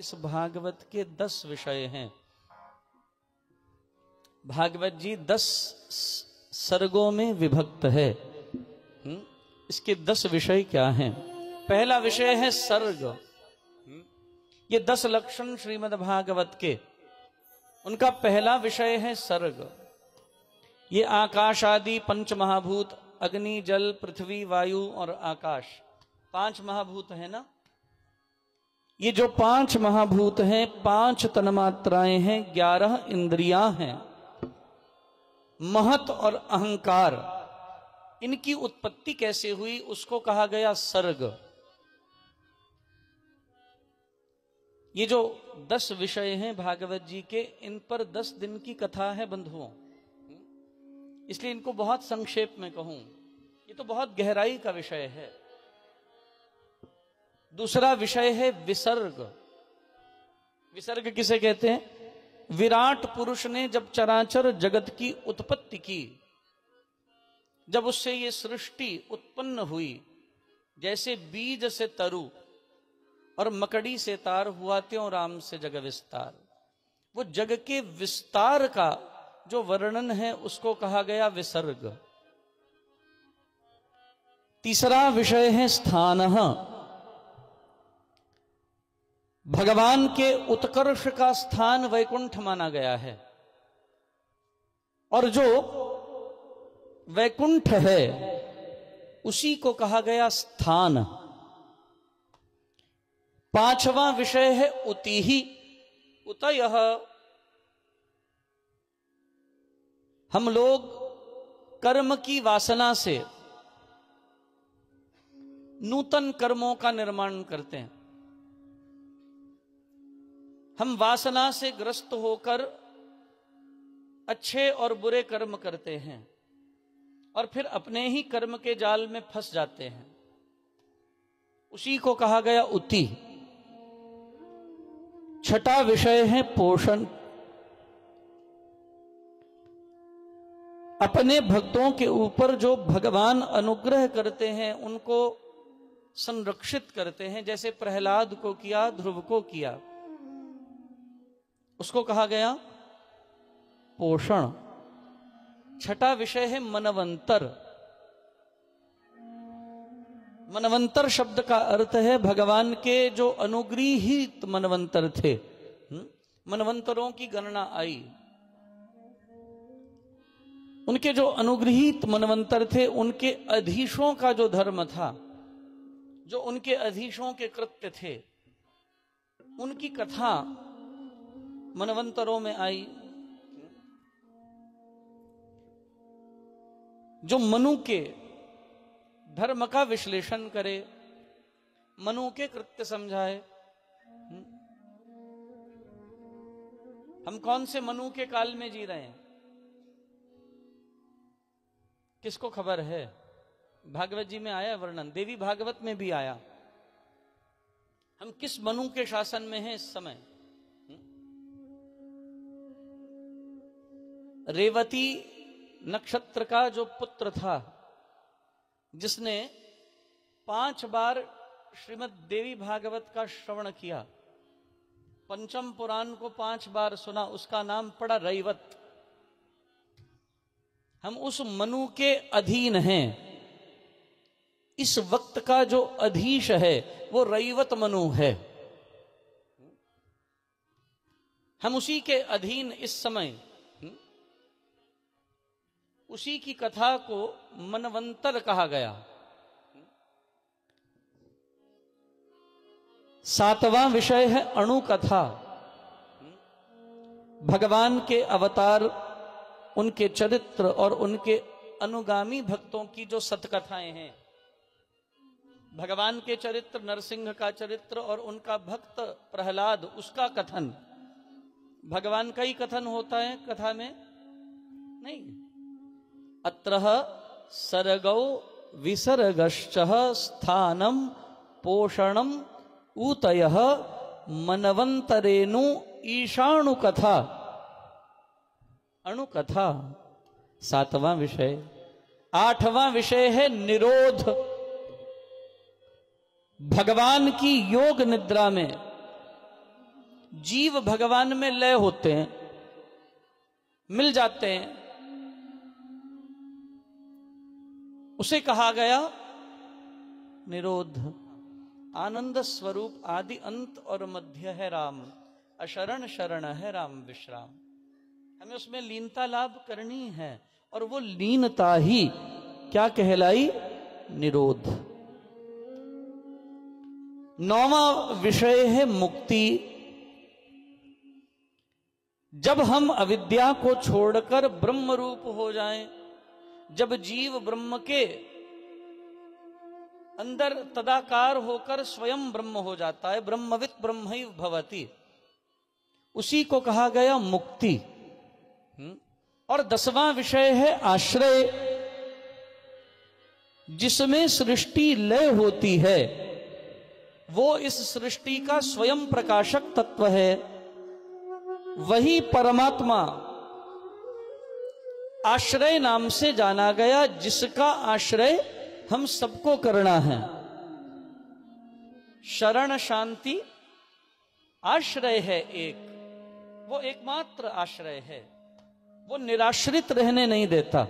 इस भागवत के 10 विषय हैं। भागवत जी 10 सर्गों में विभक्त है। इसके 10 विषय क्या हैं? पहला विषय है सर्ग। ये 10 लक्षण श्रीमद् भागवत के, उनका पहला विषय है सर्ग। ये आकाश आदि पंच महाभूत, अग्नि जल पृथ्वी वायु और आकाश, 5 महाभूत है ना। ये जो 5 महाभूत हैं, 5 तन्मात्राएं हैं, 11 इंद्रियां हैं, महत और अहंकार, इनकी उत्पत्ति कैसे हुई उसको कहा गया सर्ग। ये जो 10 विषय हैं भागवत जी के, इन पर 10 दिन की कथा है बंधुओं, इसलिए इनको बहुत संक्षेप में कहूं, ये तो बहुत गहराई का विषय है। दूसरा विषय है विसर्ग। विसर्ग किसे कहते हैं? विराट पुरुष ने जब चराचर जगत की उत्पत्ति की, जब उससे ये सृष्टि उत्पन्न हुई, जैसे बीज से तरु और मकड़ी से तार हुआ त्यों राम से जग विस्तार, वो जग के विस्तार का जो वर्णन है उसको कहा गया विसर्ग। तीसरा विषय है स्थानः। भगवान के उत्कर्ष का स्थान वैकुंठ माना गया है, और जो वैकुंठ है उसी को कहा गया स्थान। 5वां विषय है उतिः। उतयः, हम लोग कर्म की वासना से नूतन कर्मों का निर्माण करते हैं। हम वासना से ग्रस्त होकर अच्छे और बुरे कर्म करते हैं और फिर अपने ही कर्म के जाल में फंस जाते हैं, उसी को कहा गया उति। 6ठा विषय है पोषण। अपने भक्तों के ऊपर जो भगवान अनुग्रह करते हैं उनको संरक्षित करते हैं, जैसे प्रहलाद को किया, ध्रुव को किया, उसको कहा गया पोषण। 6ठा विषय है मनवंतर। मनवंतर शब्द का अर्थ है भगवान के जो अनुग्रहित मनवंतर थे। मनवंतरों की गणना आई, उनके जो अनुग्रहित मनवंतर थे, उनके अधीशों का जो धर्म था, जो उनके अधीशों के कृत्य थे, उनकी कथा मनवंतरों में आई। जो मनु के धर्म का विश्लेषण करे, मनु के कृत्य समझाए। हम कौन से मनु के काल में जी रहे हैं, किसको खबर है? भागवत जी में आया वर्णन, देवी भागवत में भी आया। हम किस मनु के शासन में हैं इस समय? रेवती नक्षत्र का जो पुत्र था, जिसने 5 बार श्रीमद् देवी भागवत का श्रवण किया, पंचम पुराण को 5 बार सुना, उसका नाम पड़ा रैवत। हम उस मनु के अधीन हैं। इस वक्त का जो अधीश है वो रैवत मनु है। हम उसी के अधीन इस समय, उसी की कथा को मनवंतर कहा गया। 7वां विषय है अणुकथा। भगवान के अवतार, उनके चरित्र और उनके अनुगामी भक्तों की जो सतकथाएं हैं। भगवान के चरित्र, नरसिंह का चरित्र और उनका भक्त प्रहलाद, उसका कथन। भगवान का ही कथन होता है कथा में नहीं। अत्रः सर्गौ विसर्गश्च स्थानम पोषणम ऊतयः मनवंतरेनु ईशाणु कथा। अणुकथा 7वां विषय। 8वां विषय है निरोध। भगवान की योग निद्रा में जीव भगवान में लय होते हैं, मिल जाते हैं, उसे कहा गया निरोध। आनंद स्वरूप आदि अंत और मध्य है राम, अशरण शरण है राम विश्राम। हमें उसमें लीनता लाभ करनी है, और वो लीनता ही क्या कहलाई? निरोध। नौवां विषय है मुक्ति। जब हम अविद्या को छोड़कर ब्रह्म रूप हो जाएं, जब जीव ब्रह्म के अंदर तदाकार होकर स्वयं ब्रह्म हो जाता है, ब्रह्मवित् ब्रह्मैव भवति, उसी को कहा गया मुक्ति। और 10वां विषय है आश्रय। जिसमें सृष्टि लय होती है वो इस सृष्टि का स्वयं प्रकाशक तत्व है, वही परमात्मा आश्रय नाम से जाना गया, जिसका आश्रय हम सबको करना है। शरण शांति आश्रय है एक, वो एकमात्र आश्रय है, वो निराश्रित रहने नहीं देता।